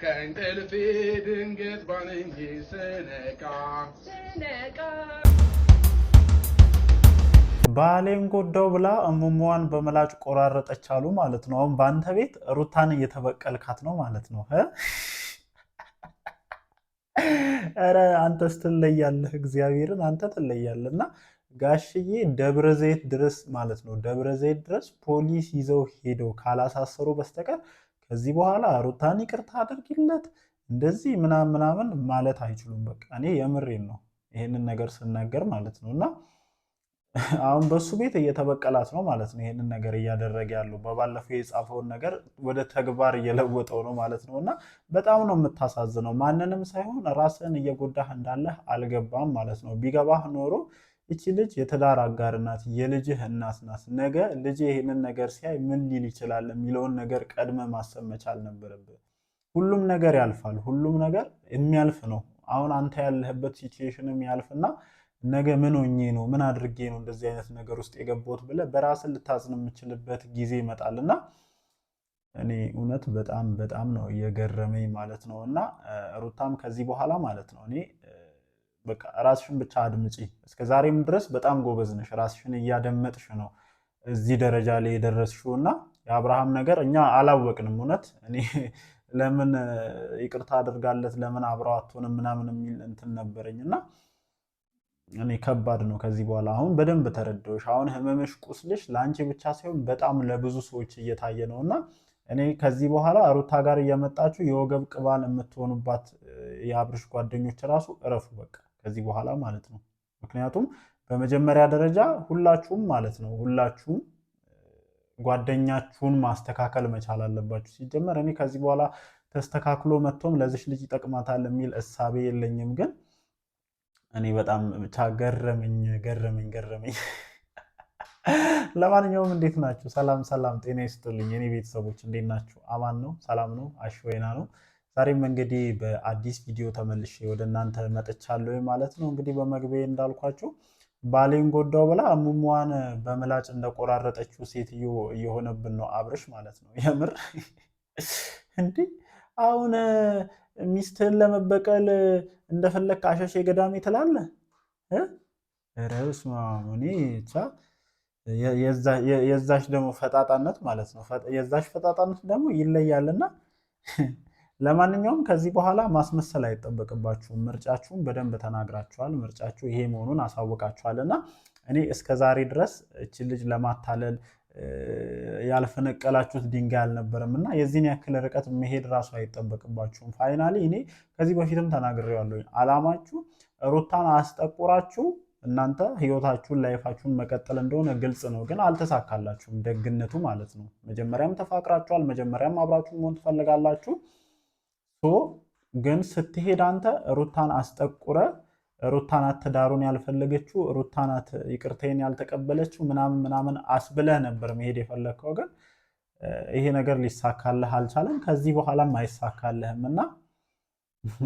ከእንቅልፌ ድንገት ባንኜ ስነቃ ባሌን ጎዳው ብላ እሙሟን በምላጭ ቆራረጠች አሉ ማለት ነው። አሁን በአንተ ቤት ሩታን እየተበቀልካት ነው ማለት ነው። ኧረ አንተስ ትለያለህ፣ እግዚአብሔርን አንተ ትለያለህ። እና ጋሽዬ ደብረ ዘይት ድረስ ማለት ነው ደብረ ዘይት ድረስ ፖሊስ ይዘው ሄደው ካላሳሰሩ በስተቀር ከዚህ በኋላ ሩታን ይቅርታ አድርጊለት እንደዚህ ምናምን ምናምን ማለት አይችሉም። በቃ እኔ የምሬን ነው ይሄንን ነገር ስናገር ማለት ነው። እና አሁን በሱ ቤት እየተበቀላት ነው ማለት ነው። ይሄንን ነገር እያደረገ ያለው በባለፈው የጻፈውን ነገር ወደ ተግባር እየለወጠው ነው ማለት ነው። እና በጣም ነው የምታሳዝነው። ማንንም ሳይሆን ራስን እየጎዳህ እንዳለህ አልገባም ማለት ነው። ቢገባህ ኖሮ ይቺ ልጅ የትዳር አጋር ናት፣ የልጅህ እናት ናት። ነገ ልጅ ይሄንን ነገር ሲያይ ምን ሊል ይችላል የሚለውን ነገር ቀድመ ማሰብ መቻል ነበረብህ። ሁሉም ነገር ያልፋል። ሁሉም ነገር የሚያልፍ ነው። አሁን አንተ ያለህበት ሲቹዌሽንም ያልፍና ነገ ምን ሆኜ ነው ምን አድርጌ ነው እንደዚህ አይነት ነገር ውስጥ የገባሁት ብለህ በራስህ ልታዝን የምችልበት ጊዜ ይመጣልና እኔ እውነት በጣም በጣም ነው እየገረመኝ ማለት ነው። እና ሩታም ከዚህ በኋላ ማለት ነው እኔ በቃ ራስሽን ብቻ አድምጪ። እስከ ዛሬም ድረስ በጣም ጎበዝ ነሽ፣ ራስሽን እያደመጥሽ ነው እዚህ ደረጃ ላይ የደረስሽው። እና የአብርሃም ነገር እኛ አላወቅንም። እውነት እኔ ለምን ይቅርታ አድርጋለት ለምን አብረው አትሆንም ምናምን የሚል እንትን ነበረኝ እና እኔ ከባድ ነው ከዚህ በኋላ አሁን በደንብ ተረዳሁሽ። አሁን ህመምሽ ቁስልሽ ለአንቺ ብቻ ሳይሆን በጣም ለብዙ ሰዎች እየታየ ነው እና እኔ ከዚህ በኋላ ሩታ ጋር እየመጣችሁ የወገብ ቅባል የምትሆኑባት የአብርሽ ጓደኞች ራሱ እረፉ በቃ ከዚህ በኋላ ማለት ነው። ምክንያቱም በመጀመሪያ ደረጃ ሁላችሁም ማለት ነው ሁላችሁም ጓደኛችሁን ማስተካከል መቻል አለባችሁ። ሲጀመር እኔ ከዚህ በኋላ ተስተካክሎ መጥቶም ለዚች ልጅ ይጠቅማታል የሚል እሳቤ የለኝም። ግን እኔ በጣም ብቻ ገረመኝ ገረመኝ ገረመኝ። ለማንኛውም እንዴት ናችሁ? ሰላም ሰላም፣ ጤና ይስጥልኝ የኔ ቤተሰቦች እንዴት ናችሁ? አማን ነው? ሰላም ነው? አሽወይና ነው። ዛሬም እንግዲህ በአዲስ ቪዲዮ ተመልሼ ወደ እናንተ መጥቻለሁ ማለት ነው። እንግዲህ በመግቢያ እንዳልኳችሁ ባሌን ጎዳው ብላ እሙሟን በምላጭ እንደቆራረጠችው ሴትዮ እየሆነብን ነው አብርሽ ማለት ነው። የምር እንዲህ አሁን ሚስትህን ለመበቀል እንደፈለግ አሸሼ ገዳሜ ትላለህ። ረስ እኔ ብቻ የዛሽ ደግሞ ፈጣጣነት ማለት ነው የዛሽ ፈጣጣነት ደግሞ ይለያልና ለማንኛውም ከዚህ በኋላ ማስመሰል አይጠበቅባችሁም። ምርጫችሁን በደንብ ተናግራችኋል። ምርጫችሁ ይሄ መሆኑን አሳውቃችኋል። እና እኔ እስከ ዛሬ ድረስ እቺ ልጅ ለማታለል ያልፈነቀላችሁት ድንጋይ አልነበረም እና የዚህን ያክል ርቀት መሄድ ራሱ አይጠበቅባችሁም። ፋይናሊ እኔ ከዚህ በፊትም ተናግሬዋለሁ። አላማችሁ ሩታን አስጠቁራችሁ እናንተ ህይወታችሁን ላይፋችሁን መቀጠል እንደሆነ ግልጽ ነው። ግን አልተሳካላችሁም። ደግነቱ ማለት ነው መጀመሪያም ተፋቅራችኋል። መጀመሪያም አብራችሁ መሆን ትፈልጋላችሁ። ግን ስትሄድ አንተ ሩታን አስጠቁረ ሩታናት ትዳሩን ያልፈለገችው ሩታናት ይቅርታዬን ያልተቀበለችው ምናምን ምናምን አስብለህ ነበር መሄድ የፈለግከው። ግን ይሄ ነገር ሊሳካልህ አልቻለም። ከዚህ በኋላም አይሳካልህም እና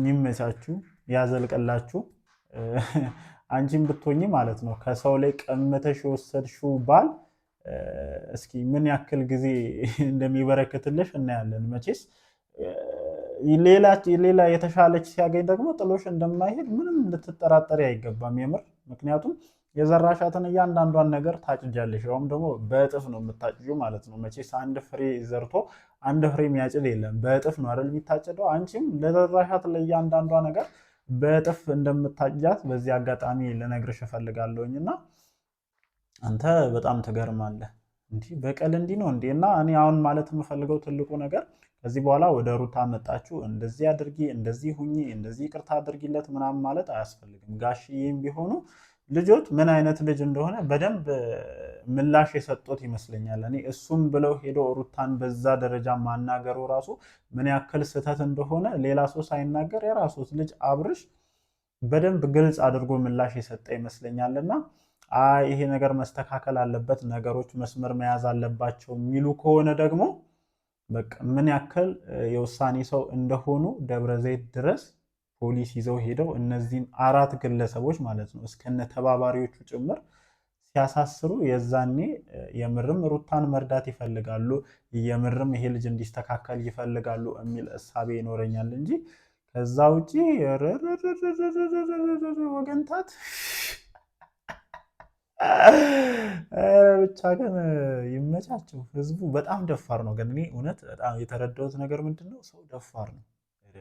ይመቻችሁ፣ ያዘልቅላችሁ። አንቺም ብትሆኚ ማለት ነው ከሰው ላይ ቀምተሽ የወሰድሽው ባል እስኪ ምን ያክል ጊዜ እንደሚበረክትልሽ እናያለን። መቼስ ሌላ የተሻለች ሲያገኝ ደግሞ ጥሎሽ እንደማይሄድ ምንም ልትጠራጠሪ አይገባም የምር። ምክንያቱም የዘራሻትን እያንዳንዷን ነገር ታጭጃለሽ። ያውም ደግሞ በእጥፍ ነው የምታጭጂው ማለት ነው። መቼስ አንድ ፍሬ ዘርቶ አንድ ፍሬ የሚያጭድ የለም፣ በእጥፍ ነው አይደል የሚታጭደው። አንቺም ለዘራሻት ለእያንዳንዷ ነገር በእጥፍ እንደምታጭጃት በዚህ አጋጣሚ ልነግርሽ እፈልጋለሁኝ። እና አንተ በጣም ትገርማለህ። እንዲህ በቀል እንዲህ ነው እንዴ? እና እኔ አሁን ማለት የምፈልገው ትልቁ ነገር ከዚህ በኋላ ወደ ሩታ መጣችሁ እንደዚህ አድርጊ፣ እንደዚህ ሁኚ፣ እንደዚህ ይቅርታ አድርጊለት ምናምን ማለት አያስፈልግም። ጋሽዬም ቢሆኑ ልጆት ምን አይነት ልጅ እንደሆነ በደንብ ምላሽ የሰጡት ይመስለኛል። እኔ እሱም ብለው ሄዶ ሩታን በዛ ደረጃ ማናገሩ ራሱ ምን ያክል ስህተት እንደሆነ ሌላ ሰው ሳይናገር የራሱት ልጅ አብርሽ በደንብ ግልጽ አድርጎ ምላሽ የሰጠ ይመስለኛልና ይሄ ነገር መስተካከል አለበት፣ ነገሮች መስመር መያዝ አለባቸው የሚሉ ከሆነ ደግሞ በቃ ምን ያክል የውሳኔ ሰው እንደሆኑ ደብረ ዘይት ድረስ ፖሊስ ይዘው ሄደው እነዚህን 4 ግለሰቦች ማለት ነው እስከነ ተባባሪዎቹ ጭምር ሲያሳስሩ የዛኔ የምርም ሩታን መርዳት ይፈልጋሉ፣ የምርም ይሄ ልጅ እንዲስተካከል ይፈልጋሉ የሚል እሳቤ ይኖረኛል እንጂ ከዛ ውጪ ወገንታት ብቻ ግን ይመቻቸው። ህዝቡ በጣም ደፋር ነው። ግን እኔ እውነት በጣም የተረዳሁት ነገር ምንድን ነው፣ ሰው ደፋር ነው።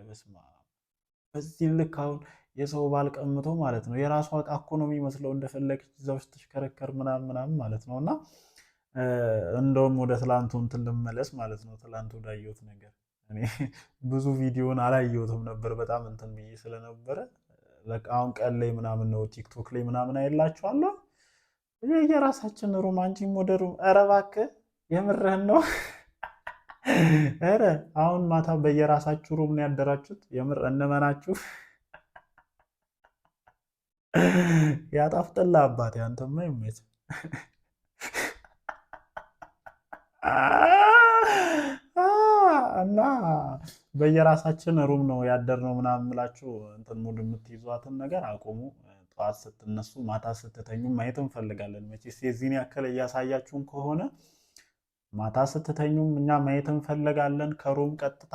በስመ አብ በዚህ ልክ አሁን የሰው ባል ቀምቶ ማለት ነው የራሷ ዕቃ እኮ ነው የሚመስለው እንደፈለገች እዛ ውስጥ ተሽከረከር ምናምን ምናምን ማለት ነው። እና እንደውም ወደ ትላንቱ እንትን ልመለስ ማለት ነው። ትላንቱ ወዳየሁት ነገር እኔ ብዙ ቪዲዮን አላየሁትም ነበር በጣም እንትን ብዬ ስለነበረ በቃ አሁን ቀን ላይ ምናምን ነው ቲክቶክ ላይ ምናምን አይላችኋለሁ የራሳችን ሩም አንቺም ወደ ሩም። ኧረ እባክህ የምርህን ነው? ኧረ አሁን ማታ በየራሳችሁ ሩም ነው ያደራችሁት? የምር እንመናችሁ? ያጣፍጥላ አባቴ አንተማ ይመች። እና በየራሳችን ሩም ነው ያደርነው ምናምን ብላችሁ እንትን ሙድ የምትይዟትን ነገር አቁሙ። ጠዋት ስትነሱ ማታ ስትተኙ ማየት እንፈልጋለን። መቼስ የዚህን ያክል እያሳያችሁን ከሆነ ማታ ስትተኙም እኛ ማየት እንፈልጋለን። ከሩም ቀጥታ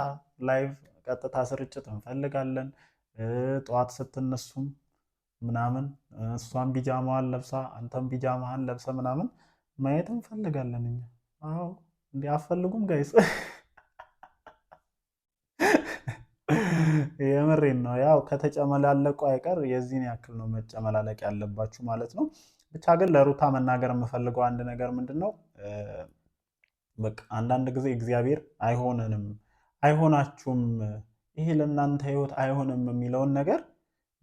ላይቭ ቀጥታ ስርጭት እንፈልጋለን። ጠዋት ስትነሱም ምናምን እሷን ቢጃማዋን ለብሳ አንተም ቢጃማህን ለብሰ ምናምን ማየት እንፈልጋለን እኛ። አዎ እንዲህ አፈልጉም ጋይስ? የምሬን ነው። ያው ከተጨመላለቁ አይቀር የዚህን ያክል ነው መጨመላለቅ ያለባችሁ ማለት ነው። ብቻ ግን ለሩታ መናገር የምፈልገው አንድ ነገር ምንድን ነው፣ በቃ አንዳንድ ጊዜ እግዚአብሔር አይሆነንም፣ አይሆናችሁም፣ ይሄ ለእናንተ ህይወት አይሆንም የሚለውን ነገር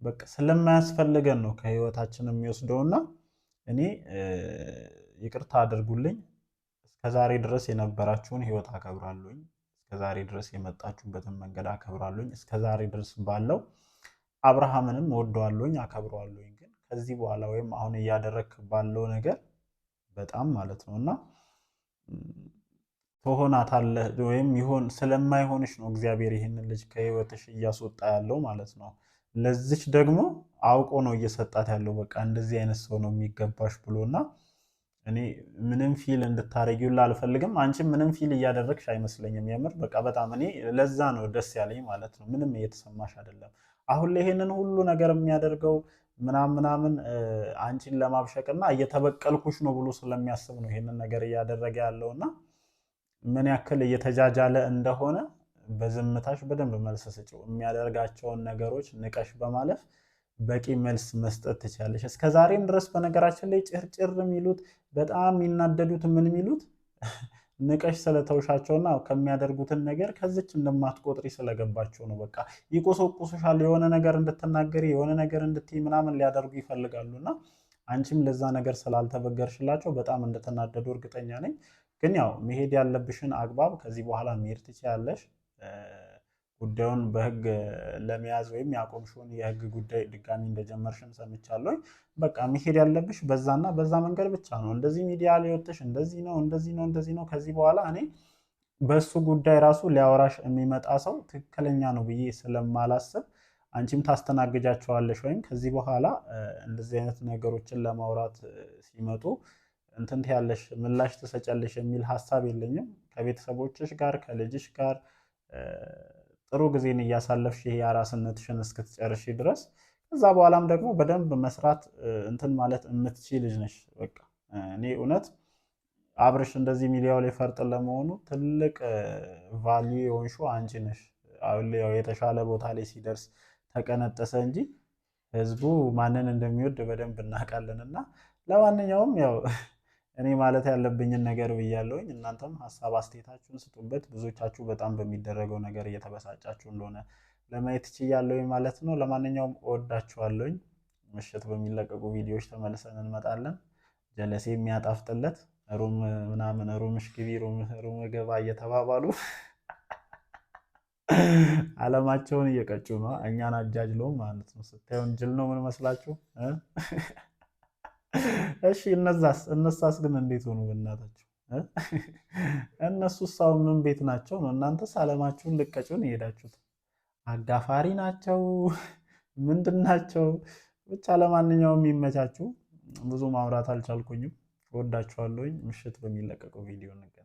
በቃ ስለማያስፈልገን ነው ከህይወታችን የሚወስደውና እኔ ይቅርታ አድርጉልኝ። እስከዛሬ ድረስ የነበራችሁን ህይወት አከብራለሁኝ። እስከዛሬ ድረስ የመጣችሁበትን መንገድ አከብራለሁኝ። እስከዛሬ ድረስ ባለው አብርሃምንም ወደዋለሁኝ፣ አከብረዋለሁኝ። ግን ከዚህ በኋላ ወይም አሁን እያደረክ ባለው ነገር በጣም ማለት ነው እና ትሆናታለህ ወይም ይሆን ስለማይሆንሽ ነው እግዚአብሔር ይህንን ልጅ ከህይወትሽ እያስወጣ ያለው ማለት ነው። ለዚች ደግሞ አውቆ ነው እየሰጣት ያለው። በቃ እንደዚህ አይነት ሰው ነው የሚገባሽ ብሎና እኔ ምንም ፊል እንድታረጊውላ አልፈልግም። አንቺም ምንም ፊል እያደረግሽ አይመስለኝም። የምር በቃ በጣም እኔ ለዛ ነው ደስ ያለኝ ማለት ነው። ምንም እየተሰማሽ አይደለም። አሁን ላይ ይሄንን ሁሉ ነገር የሚያደርገው ምናምን አንቺን ለማብሸቅና እየተበቀልኩሽ ነው ብሎ ስለሚያስብ ነው ይሄንን ነገር እያደረገ ያለውና ምን ያክል እየተጃጃለ እንደሆነ በዝምታሽ በደንብ መልስ ስጪው። የሚያደርጋቸውን ነገሮች ንቀሽ በማለፍ በቂ መልስ መስጠት ትችላለሽ። እስከ ዛሬም ድረስ በነገራችን ላይ ጭርጭር የሚሉት በጣም የሚናደዱት ምን የሚሉት ንቀሽ ስለተውሻቸውና ከሚያደርጉትን ነገር ከዚች እንደማትቆጥሪ ስለገባቸው ነው። በቃ ይቆሰቁሱሻል፣ የሆነ ነገር እንድትናገሪ የሆነ ነገር እንድትይ ምናምን ሊያደርጉ ይፈልጋሉና አንቺም ለዛ ነገር ስላልተበገርሽላቸው በጣም እንደተናደዱ እርግጠኛ ነኝ። ግን ያው መሄድ ያለብሽን አግባብ ከዚህ በኋላ መሄድ ትችያለሽ። ጉዳዩን በህግ ለመያዝ ወይም ያቆምሽውን የህግ ጉዳይ ድጋሚ እንደጀመርሽን ሰምቻለሁ። በቃ መሄድ ያለብሽ በዛና በዛ መንገድ ብቻ ነው። እንደዚህ ሚዲያ ላይ ወጥተሽ እንደዚህ ነው እንደዚህ ነው ከዚህ በኋላ እኔ በሱ ጉዳይ ራሱ ሊያወራሽ የሚመጣ ሰው ትክክለኛ ነው ብዬ ስለማላስብ አንቺም ታስተናግጃቸዋለሽ ወይም ከዚህ በኋላ እንደዚህ አይነት ነገሮችን ለማውራት ሲመጡ እንትን ያለሽ ምላሽ ትሰጫለሽ የሚል ሀሳብ የለኝም። ከቤተሰቦችሽ ጋር ከልጅሽ ጋር ጥሩ ጊዜን እያሳለፍሽ ይሄ አራስነትሽን እስክትጨርሺ ድረስ ከዛ በኋላም ደግሞ በደንብ መስራት እንትን ማለት የምትችይ ልጅ ነሽ። በቃ እኔ እውነት አብርሽ እንደዚህ ሚዲያው ላይ ፈርጥ ለመሆኑ ትልቅ ቫልዩ የሆንሽው አንቺ ነሽ። አሁን ላይ ያው የተሻለ ቦታ ላይ ሲደርስ ተቀነጠሰ እንጂ ህዝቡ ማንን እንደሚወድ በደንብ እናውቃለን። እና ለማንኛውም ያው እኔ ማለት ያለብኝን ነገር ብያለሁኝ። እናንተም ሀሳብ አስተያየታችሁን ስጡበት። ብዙዎቻችሁ በጣም በሚደረገው ነገር እየተበሳጫችሁ እንደሆነ ለማየት ችያለሁኝ ማለት ነው። ለማንኛውም እወዳችኋለሁኝ። ምሽት በሚለቀቁ ቪዲዮዎች ተመልሰን እንመጣለን። ጀለሴ የሚያጣፍጥለት ሩም ምናምን ሩምሽ ግቢ ሩም ገባ እየተባባሉ አለማቸውን እየቀጩ ነው። እኛን አጃጅለው ማለት ነው። ስታዩን ጅል ነው ምን መስላችሁ? እሺ እነሳስ ግን እንዴት ሆኑ? በእናታችሁ እነሱ ሳው ምን ቤት ናቸው ነው? እናንተስ አለማችሁን ልቀጩን የሄዳችሁት አጋፋሪ ናቸው ምንድን ናቸው? ብቻ ለማንኛውም የሚመቻችሁ ብዙ ማውራት አልቻልኩኝም። እወዳችኋለሁኝ። ምሽት በሚለቀቀው ቪዲዮ እንገናኝ።